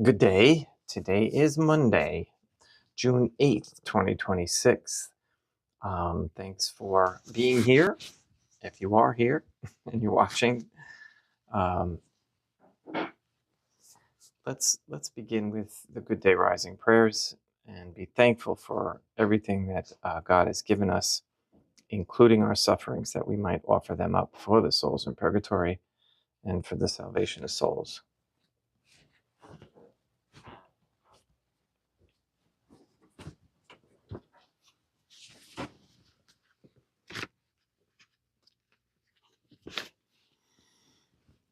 Good day. Today is Monday, June 8th, 2026. Thanks for being here. If you are here and you're watching, let's begin with the Good Day Rising prayers and be thankful for everything that God has given us, including our sufferings, that we might offer them up for the souls in purgatory and for the salvation of souls.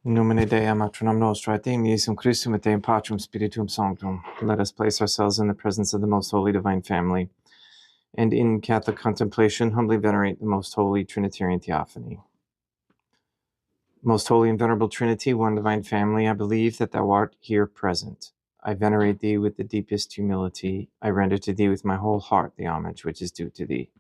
In nomine Dei, Matronam Nostra, et Deum Iesum Christum, et Deum Patrum Spiritum Sanctum. Let us place ourselves in the presence of the Most Holy Divine Family, and in Catholic contemplation humbly venerate the Most Holy Trinitarian Theophany. Most Holy and Venerable Trinity, one Divine Family, I believe that Thou art here present. I venerate Thee with the deepest humility. I render to Thee with my whole heart the homage which is due to Thee.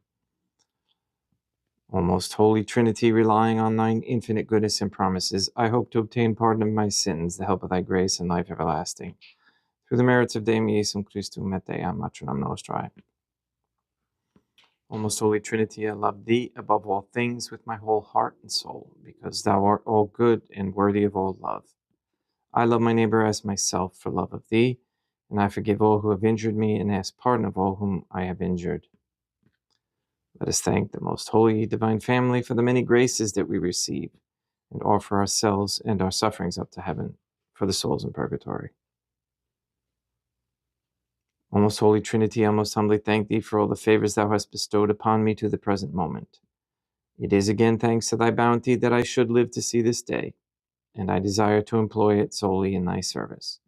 O most Holy Trinity, relying on Thine infinite goodness and promises, I hope to obtain pardon of my sins, the help of Thy grace, and life everlasting. Through the merits of Deum Iesum Christum et Deam Matronam Nostrae. O most Holy Trinity, I love Thee above all things with my whole heart and soul, because Thou art all good and worthy of all love. I love my neighbor as myself for love of Thee, and I forgive all who have injured me and ask pardon of all whom I have injured. Let us thank the Most Holy Divine Family for the many graces that we receive, and offer ourselves and our sufferings up to heaven for the souls in purgatory. O most Holy Trinity, I most humbly thank Thee for all the favors Thou hast bestowed upon me to the present moment. It is again thanks to Thy bounty that I should live to see this day, and I desire to employ it solely in Thy service.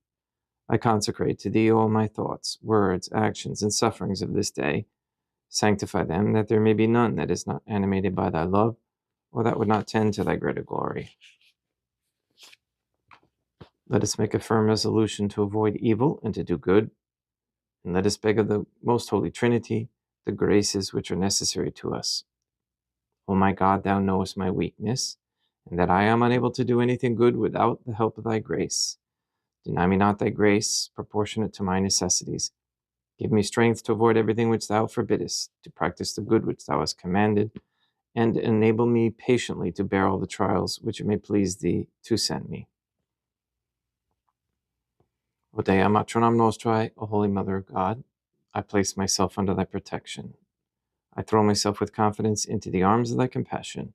I consecrate to Thee all my thoughts, words, actions, and sufferings of this day. Sanctify them, that there may be none that is not animated by Thy love, or that would not tend to Thy greater glory. Let us make a firm resolution to avoid evil and to do good, and let us beg of the Most Holy Trinity the graces which are necessary to us. O my God, Thou knowest my weakness, and that I am unable to do anything good without the help of Thy grace. Deny me not Thy grace, proportionate to my necessities. Give me strength to avoid everything which Thou forbiddest, to practice the good which Thou hast commanded, and enable me patiently to bear all the trials which it may please Thee to send me. O Dea Matronam Nostrae, O Holy Mother of God, I place myself under Thy protection. I throw myself with confidence into the arms of Thy compassion.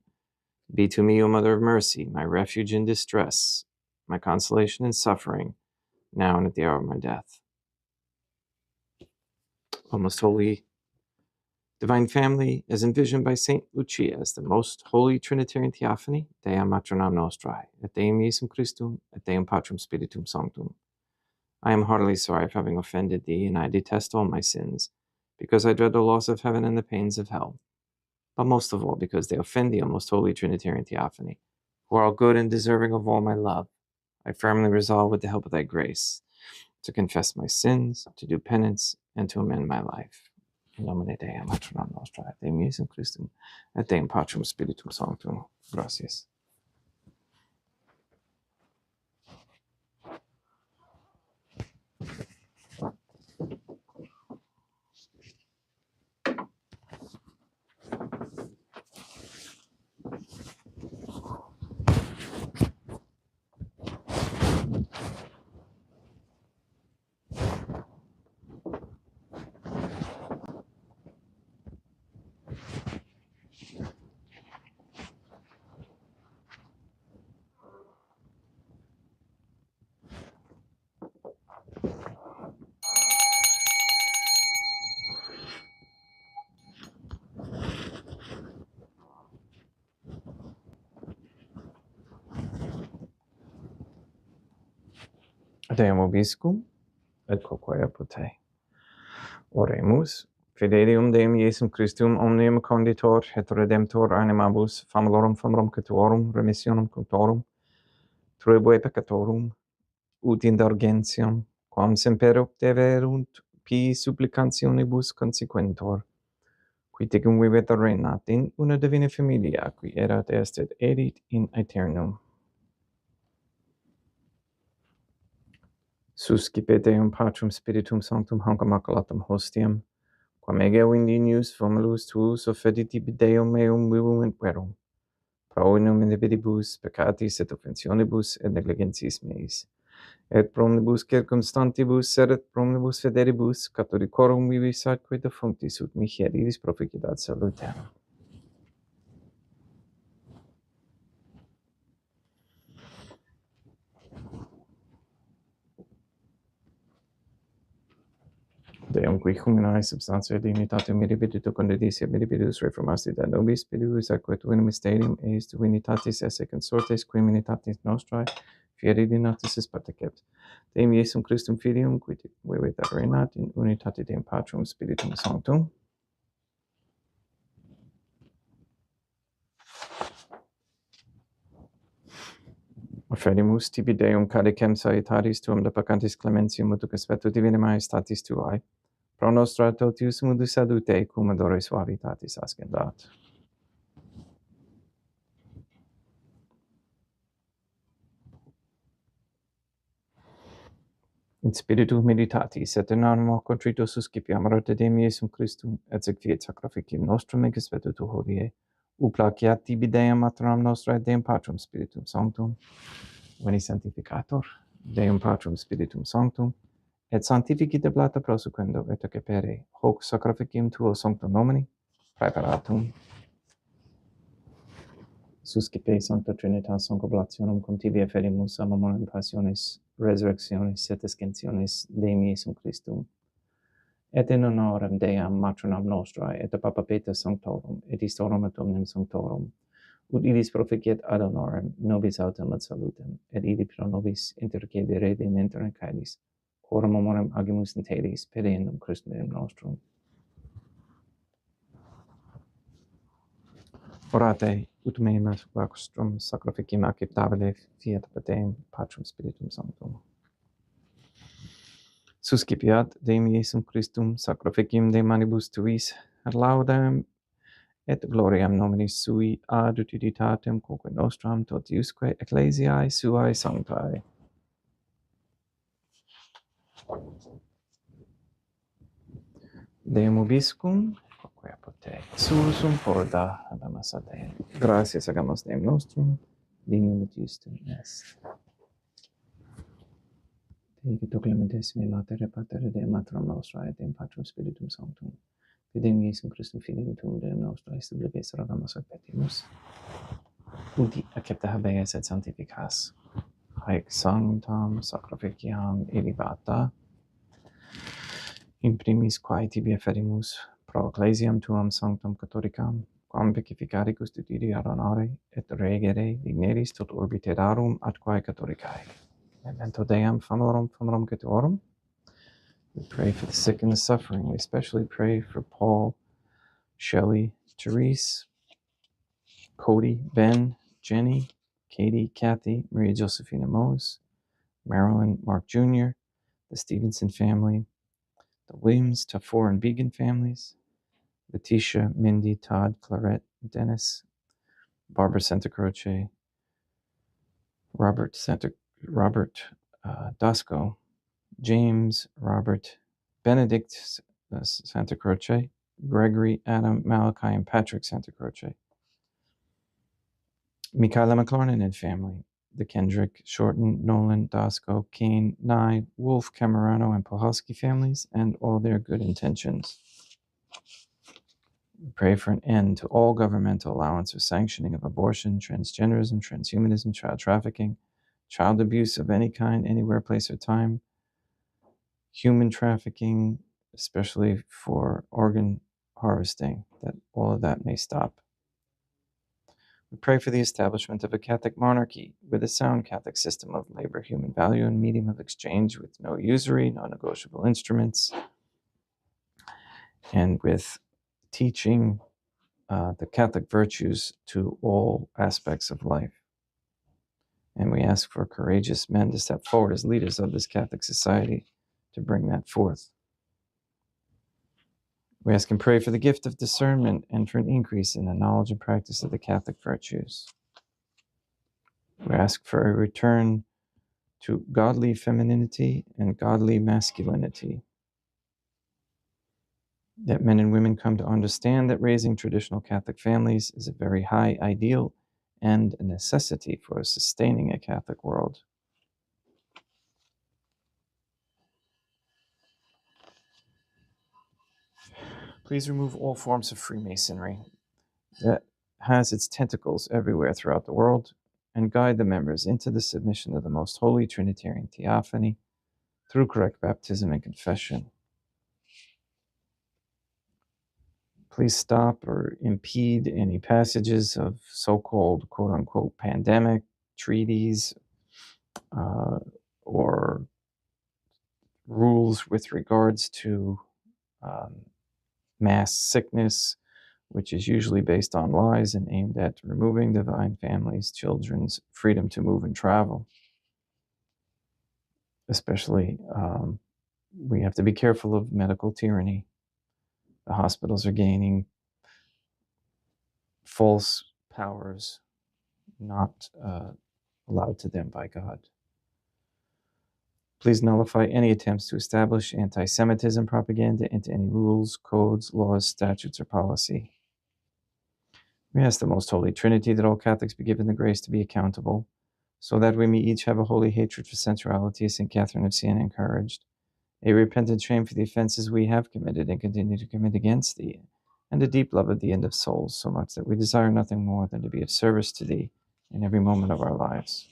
Be to me, O Mother of Mercy, my refuge in distress, my consolation in suffering, now and at the hour of my death. O most Holy Divine Family, as envisioned by Saint Lucia as the Most Holy Trinitarian Theophany, Dea Matronam Nostrae, et Deum Iesum Christum, et Deum Patrum Spiritum Sanctum. I am heartily sorry for having offended Thee, and I detest all my sins, because I dread the loss of heaven and the pains of hell, but most of all because they offend Thee, O Most Holy Trinitarian Theophany, who are all good and deserving of all my love. I firmly resolve, with the help of Thy grace, to confess my sins, to do penance, and to amend my life. In nomine Dei, Matronam Nostrae, et Deum Iesum Christum, et Deum Patrum Spiritum Sanctum. Gracias. Deum Obiscum, et quoque apud Te. Oremus. Fidelium Deum Iesum Christum omnium conditor et redemptor animabus famolorum catuorum remissionum cultorum truebue peccatorum ut indulgentiam quam semper obteverunt pi supplicationibus consequentor qui tecum vivit reinat in una divina familia, qui erat est et erit in aeternum. Suscipe Deum Patrum Spiritum Sanctum hanc immaculatum hostiam, quam ege vindinius formulus tuus offeditibi Deum meum vivument verum, pro inum individibus peccatis et offensionibus et negligentiis meis, et promnibus circumstantibus sed promnibus federibus catholicorum vivis atque defunctis ut mihi iris proficiat salutem. Deum qui humanae substantia dignitatem mirabilitu condititia mirabilis reformasti da nobis spiritus atque tu in mysterium eis divinitatis esse consortes qui minitatis nostrae fieri dinatis partecept. Deum Iesum Christum Filium, qui vivit et reinat in unitate Deum Patrum Spiritum Sanctum. Offerimus tibi Deum cadecem salutaris tuum deprecantis clementium ut vetu divina majestatis tuae, pro nostra totius mundus salute cum odore suavitatis ascendat. In spiritu meditatis et in animo contrito suscipiam rete Deum Iesum Christum et sec fiat sacrificium nostrum ex vetutu hodie, uplaciat tibi Deum maternam nostra et Deum Patrum Spiritum Sanctum, veni sanctificator, Deum Patrum Spiritum Sanctum, et sanctificite plata prosequendo et accepere hoc sacrificium tuo sanctum nomini, praeparatum. Suscipe Sancta Trinitas Sancta Oblationum cum tibi efferimus amor passionis, resurrectionis et ascensionis Deum Iesum Christum, et in honorem Deam matronam nostrae, et a Papa Peter Sanctorum, et istorum et omnem Sanctorum, ut idis proficiat ad honorem nobis autem et salutem, et idi pro nobis intercedere in caelis, quorum amorem agimus in telis, pedeendum Christum Deum nostrum. Orate, ut meus vostrum sacrificium acceptabile fiat per Deum Patrum Spiritum Sanctum. Suscipiat Deum Iesum Christum sacrificium de manibus tuis, ad laudem et gloriam nominis sui ad utilitatem quoque nostram totiusque ecclesiae suae sanctae. Deum ubiscum, quoque apote, sursum porta habemus ad Deum. Gratias agamus Deum nostrum, dignum et justum est. Dei que tu clementissime Mater Pater Deum Matram nostra et Deum Patrum Spiritum Sanctum, Deum Iesum Christum Filium tuum Deum nostra, subliges rogamus et petimus, ut accepta habeas et sanctificas, haec sanctam sacrificiam elevata, in primis quae tibi efferimus pro ecclesiam tuam sanctam catholicam, quam beatificari custodire ad honore et regere digneris tot orbite darum atquae catholicae. Memento Deum famorum Catholicorum. We pray for the sick and the suffering. We especially pray for Paul, Shelley, Therese, Cody, Ben, Jenny, Katie, Kathy, Maria Josephina Mose, Marilyn, Mark Jr., the Stevenson family, the Williams, Tafor, and Began families, Letitia, Mindy, Todd, Clarette, Dennis, Barbara Santa Croce, Robert Dasco, James, Robert, Benedict Santa Croce, Gregory, Adam, Malachi, and Patrick Santa Croce, Michaela McLarnon and family, the Kendrick, Shorten, Nolan, Dasco, Kane, Nye, Wolf, Camerano, and Pohalski families, and all their good intentions. We pray for an end to all governmental allowance or sanctioning of abortion, transgenderism, transhumanism, child trafficking, child abuse of any kind, anywhere, place, or time, human trafficking, especially for organ harvesting, that all of that may stop. We pray for the establishment of a Catholic monarchy with a sound Catholic system of labor, human value, and medium of exchange with no usury, no negotiable instruments, and with teaching the Catholic virtues to all aspects of life. And we ask for courageous men to step forward as leaders of this Catholic society to bring that forth. We ask and pray for the gift of discernment and for an increase in the knowledge and practice of the Catholic virtues. We ask for a return to godly femininity and godly masculinity, that men and women come to understand that raising traditional Catholic families is a very high ideal and a necessity for sustaining a Catholic world. Please remove all forms of Freemasonry that has its tentacles everywhere throughout the world, and guide the members into the submission of the Most Holy Trinitarian Theophany through correct baptism and confession. Please stop or impede any passages of so-called quote-unquote pandemic treaties or rules with regards to mass sickness, which is usually based on lies and aimed at removing divine families' children's freedom to move and travel. Especially, we have to be careful of medical tyranny. The hospitals are gaining false powers not allowed to them by God. Please nullify any attempts to establish anti-Semitism propaganda into any rules, codes, laws, statutes, or policy. We ask the Most Holy Trinity that all Catholics be given the grace to be accountable, so that we may each have a holy hatred for sensuality, as St. Catherine of Siena encouraged, a repentant shame for the offenses we have committed and continue to commit against thee, and a deep love of the end of souls, so much that we desire nothing more than to be of service to thee in every moment of our lives.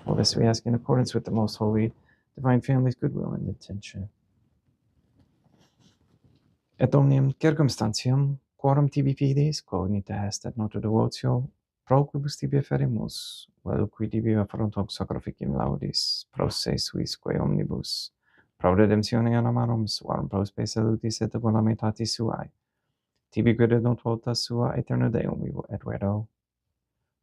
All this we ask in accordance with the Most Holy Divine Family's goodwill and intention. Et omnium circumstantium, quorum tibi fides, cognita est et nota devotio, pro quibus tibi ferimus, vel qui tibi afferunt hoc sacrificium laudis, pro se suisque omnibus, pro redemptione animarum suarum, pro spe salutis et bonamitatis suae, tibi credunt vota sua aeterno Deum vivo et vero,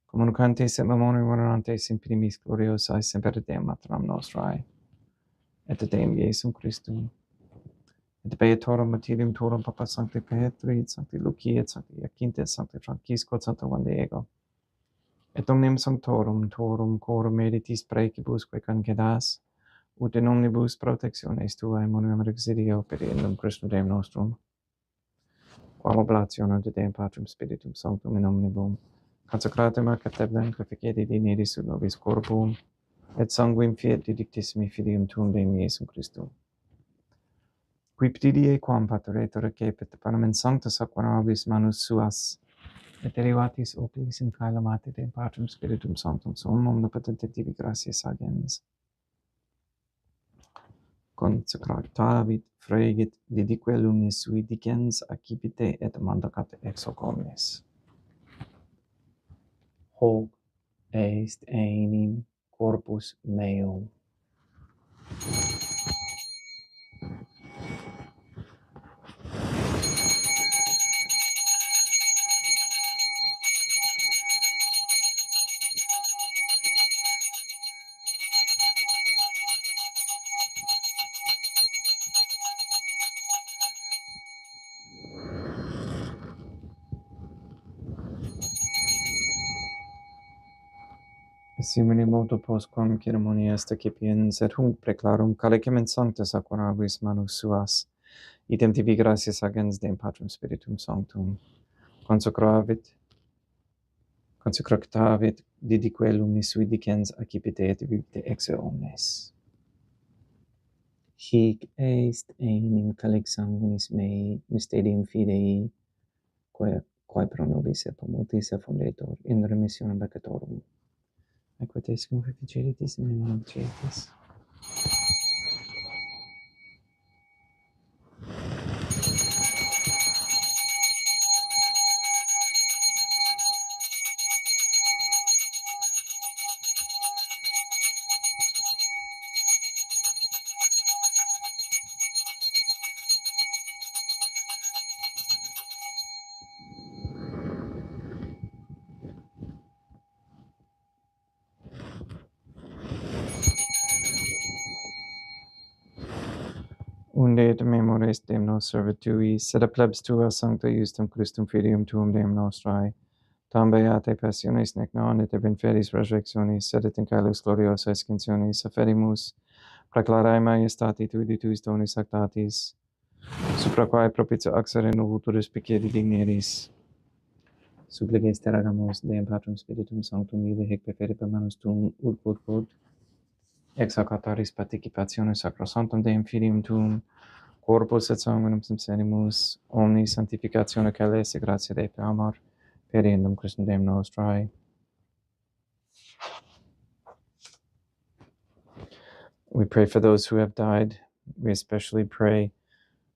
communicantes et memoriam venerantes in primis gloriosae semper Deum maternam nostrae, et Deum Iesum Christum, et beatorum martyrium tuorum Papa Sancti Petri, et Sancti Lucia, et Sancti Jacinta, et Sancti Francisco, et Sancto Juan Diego, et omnium sanctorum tuorum corum meditis precibus quae concedas, ut in omnibus protectiones tuae monium exidio per indum Christum Deum nostrum, quam oblationem de Deum Patrum Spiritum Sanctum in omnibus consecratum ac cathedram caficedi dineris ut nobis corpum, et sanguim fiat didictissimi filium tuum Deum Iesum Christum. Qui ptidie quam pateretur recepit panem sanctus aquarabis manus suas, et derivatis oculis in caelum mate Deum Patrum Spiritum Sanctum sum omnipotente tibi gratias agens. Consecratavit, fregit, didique lumis sui dicens accipite et mandacat ex hoc omnes. Hoc est enim corpus meum. Simile modo postquam ceremonia est accipiens, et hunc preclarum calicem in sanctus aquarabis manus suas, idem tibi gratias agens Deum Patrum Spiritum Sanctum, consecratavit didique lumis sui dicens accipite et vivite ex omnes. Hic est enim calix sanguinis mei, mysterium fidei, quae pro nobis et pro multis effundetur in remissionem peccatorum. Equites cum efficeritis in memoria Christi. unde et memores Deum nos servitui, sed a plebs tua sancta justum Christum filium tuum Deum nostrae, tam beate passiones nec non et in fedis resurrectionis, sed et in caelus gloriosa escensionis, afferimus, preclarae maiestati tui di tuis donis actatis, supra quae propitio axere novuturus picere digneris. Supplices teragamus Deum Patrum Spiritum Sanctum ibi hic perfere per manus tuum ut quod ex hoc autaris participationis sacrosanctum Deum Filium tuum, corpus et sanguinem subsenimus, omni sanctificatione caelese gratia Dei per amor, per endum Christum Deum nostrae. We pray for those who have died. We especially pray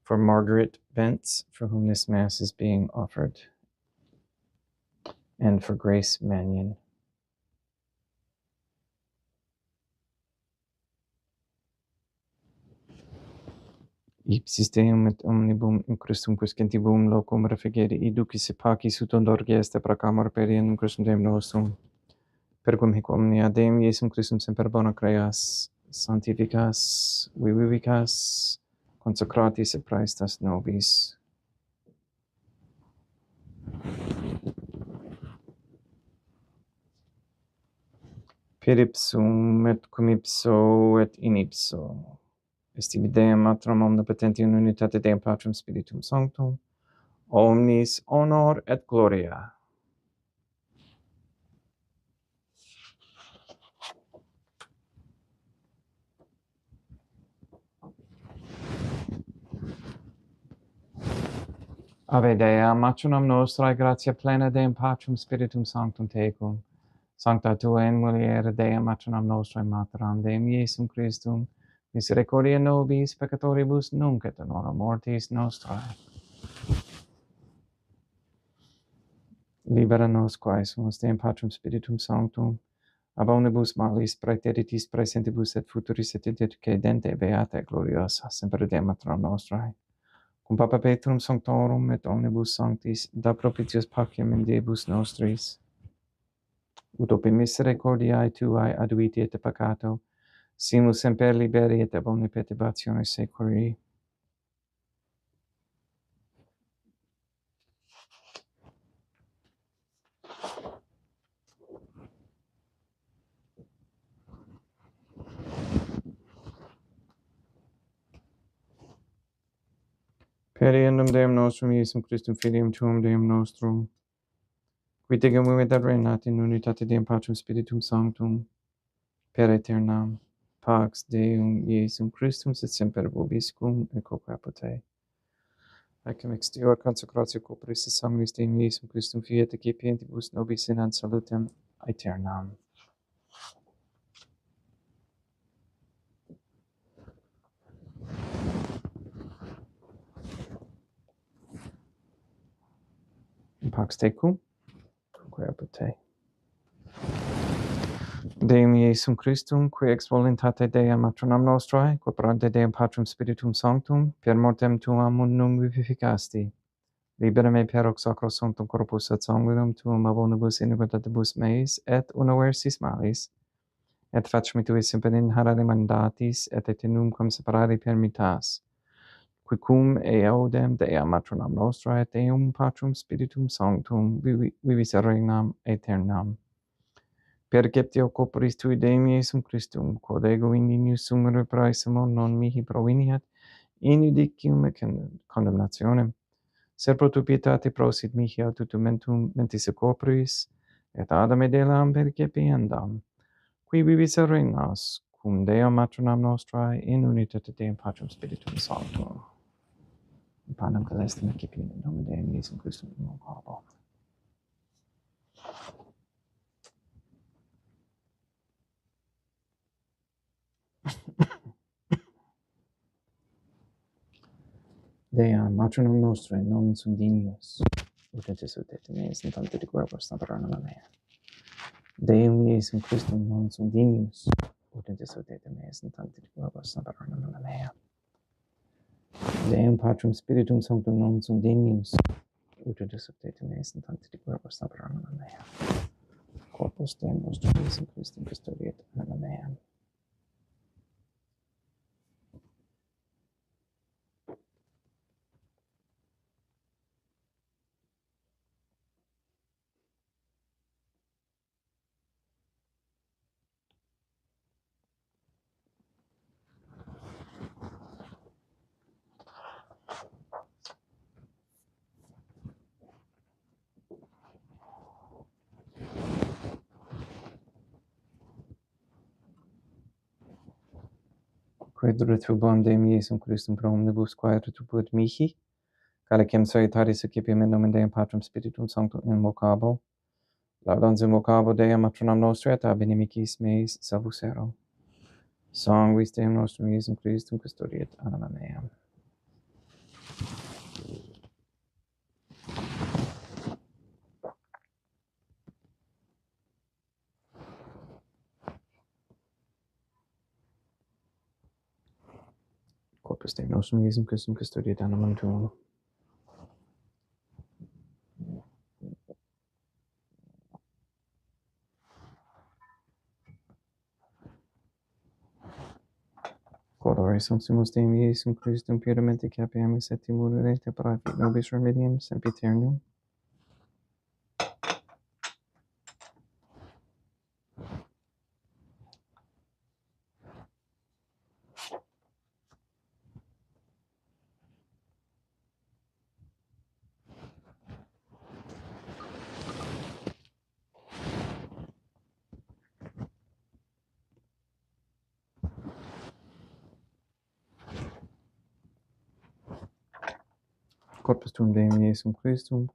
for Margaret Bentz, for whom this Mass is being offered, and for Grace Mannion. Ipsis Deum et omnibum in Christum quiscentibum locum refugere iducis et pacis ut ondorgi est proclamor per in Christum Deum nostrum. Per cum hic omnia Deum Iesum Christum semper bona creas, sanctificas, vivicas, consecratis et praestas nobis. Per ipsum et cum ipso et in ipso. Est ibi Deum Matram omnipotenti in unitate Deum Patrum Spiritum Sanctum, omnis honor et gloria. Ave Dea, matronam nostrae, gratia plena Deum Patrum Spiritum Sanctum tecum. Sancta tua in muliere Dea, matronam nostrae, materam Deum Iesum Christum, misericordia nobis peccatoribus nunc et in hora mortis nostrae. Libera nos quae sumus Deum Patrum Spiritum Sanctum, ab omnibus malis praeteritis praesentibus et futuris et intercedente beata et gloriosa, semper Deum matronam nostrae. Cum Papa Petrum Sanctorum et omnibus sanctis, da propitios pacem in Diebus nostris, ut ope misericordiae Tuae aduiti et peccato, simus semper liberi et ab omni perturbatione securi. Per eundem Deum nostrum Iesum Christum Filium Tuum Deum nostrum, qui tegum et renat in unitate Deum Patrum Spiritum Sanctum, per aeternam, pax Deum Iesum Christum sit semper vobiscum et quoque apud te. Ecce exterior consecratio corporis et sanguis Deum Iesum Christum fiat ecipientibus nobis in ad salutem aeternam. Pax tecum, quae apud te. Deum Iesum Christum, qui ex voluntate Dei matronam nostrae, corporante Deum Patrum Spiritum Sanctum, per mortem tuam mundum vivificasti. Libera me per hoc sacro sanctum corpus et sanguinum tuum ab omnibus iniquitatibus meis et unoversis malis, et facmi tui semper inharare mandatis et eternum cum separare permittas, qui cum eodem Dea matronam nostrae et Deum Patrum Spiritum Sanctum vivis regnam aeternam. Perceptio corporis tui Deum Iesum Christum, quod ego indinius sumere praesimo non mihi proveniat in judicium et condemnationem, sed pro tu pietate prosit mihi aut tutum mentis et corporis, et adam et elam percepiendam, qui vivis et regnas, cum Deum matronam nostrae, in unitate Deum Patrum Spiritum Sanctum. Panem celestem ecipim in nome Deum Iesum Christum in corpo. Dea matronam nostrae non sum dignius, ut intercedete et meis in tante de verbos naveranum mea. Deum Iesum Christum non sum dignius, ut intercedete et meis in tante de verbos naveranum mea. Deum Patrum Spiritum Sanctum non sum dignius, ut intercedete et meis in tante de verbos naveranum mea. Corpus Deum nostrum Iesum Christum custodiet anima meam. quid retrubam Deum Iesum Christum pro omnibus quae retribuit mihi, calicem salutaris accipiam in nomen Deum Patrum Spiritum Sanctum in vocabo, laudans in vocabo Deum matronam nostra et ab inimicis meis salvus ero. Sanguis Deum nostrum Iesum Christum custodiet anima meam. Corpus Deum nostrum Iesum Christum custodiet animam tuum. Quodore sumpsimus Deum Iesum Christum puramente capiamus et immunere te paravit nobis remedium sempiternum. Corpus tuum Deum Iesum Christum,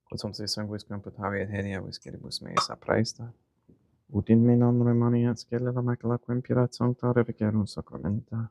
quod sumpsi sanguis computavi et hediavis geribus meis apraesta, ut in me non remaniat scella la macula quem pirat sancta reficerum sacramenta.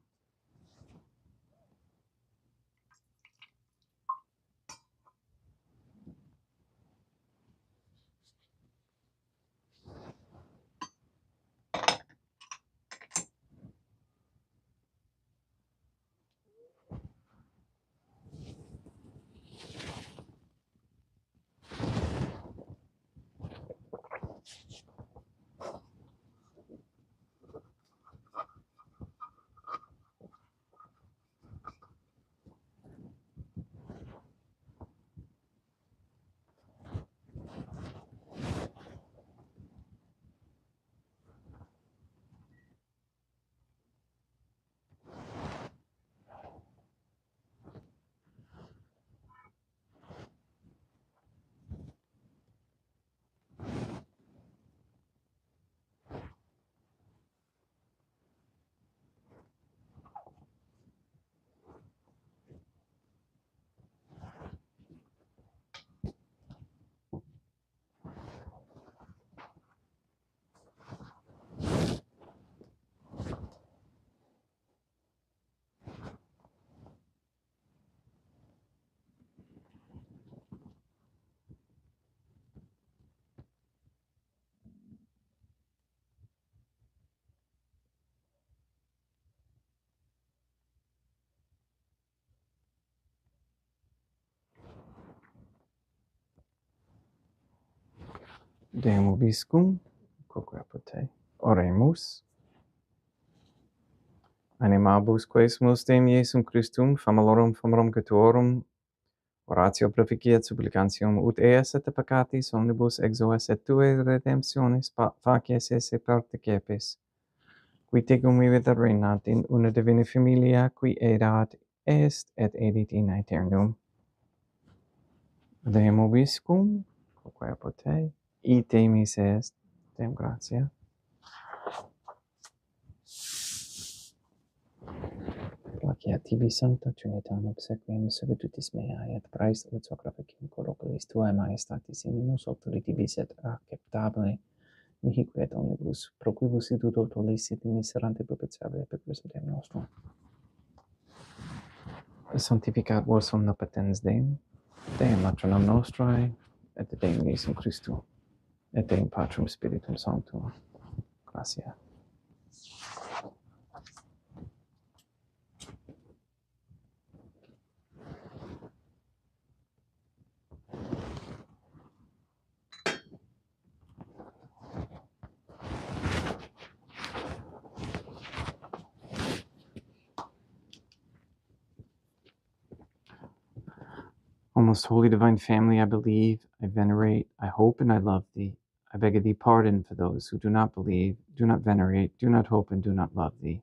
Deum vobiscum, quoque apud te. Oremus. Animabus quesumus Deum Iesum Christum, famalorum gatuorum, oratio proficiat supplicantium ut eas et peccatis omnibus exoes et tue redemptionis facies esse partecepes, qui tecum vivit et reinat in una divina familia, qui erat est et edit in aeternum. Deum vobiscum, quoque apud te, ite mis est, Deum gratia. Placeat tibi sancta Trinitam obsequiem servitutis meae et praest ut sacraficum corporis tuae majestatis in nos auctoritibus et acceptabile mihi et omnibus pro quibus idudo tolicit miserante propitiabile per Christum Deum nostrum. Sanctificat vos omnipotens Deum, Deum matronam nostrae, et Deum Iesum Christum, et Deum Patrum Spiritum Sanctum. Gratia. O most holy divine family, I believe, I venerate, I hope, and I love thee. I beg of thee pardon for those who do not believe, do not venerate, do not hope, and do not love thee.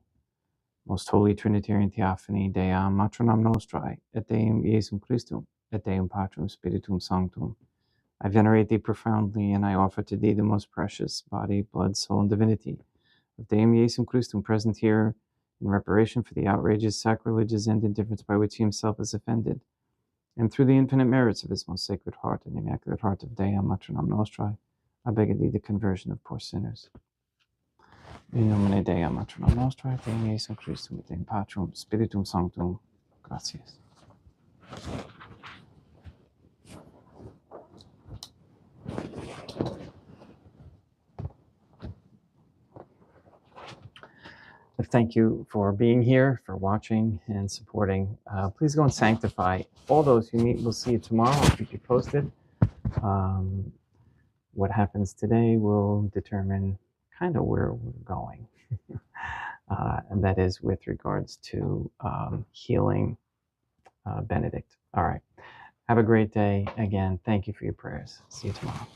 Most holy Trinitarian Theophany, Dea Matronam Nostrae, et Deum Iesum Christum, et Deum Patrum Spiritum Sanctum. I venerate thee profoundly, and I offer to thee the most precious body, blood, soul, and divinity of Deum Iesum Christum present here in reparation for the outrages, sacrileges, and indifference by which he himself is offended, and through the infinite merits of his most sacred heart and the Immaculate Heart of Dea Maternam Nostrae, I beg of thee the conversion of poor sinners. In nomine Dei Maternam Nostrae, Deum Iesum Christum, et Deum Patrum, Spiritum Sanctum. Gratias. Thank you for being here, for watching and supporting. Please go and sanctify all those you meet. We'll see you tomorrow. I'll keep you posted. What happens today will determine kind of where we're going. And that is with regards to healing Benedict. All right. Have a great day. Again, thank you for your prayers. See you tomorrow.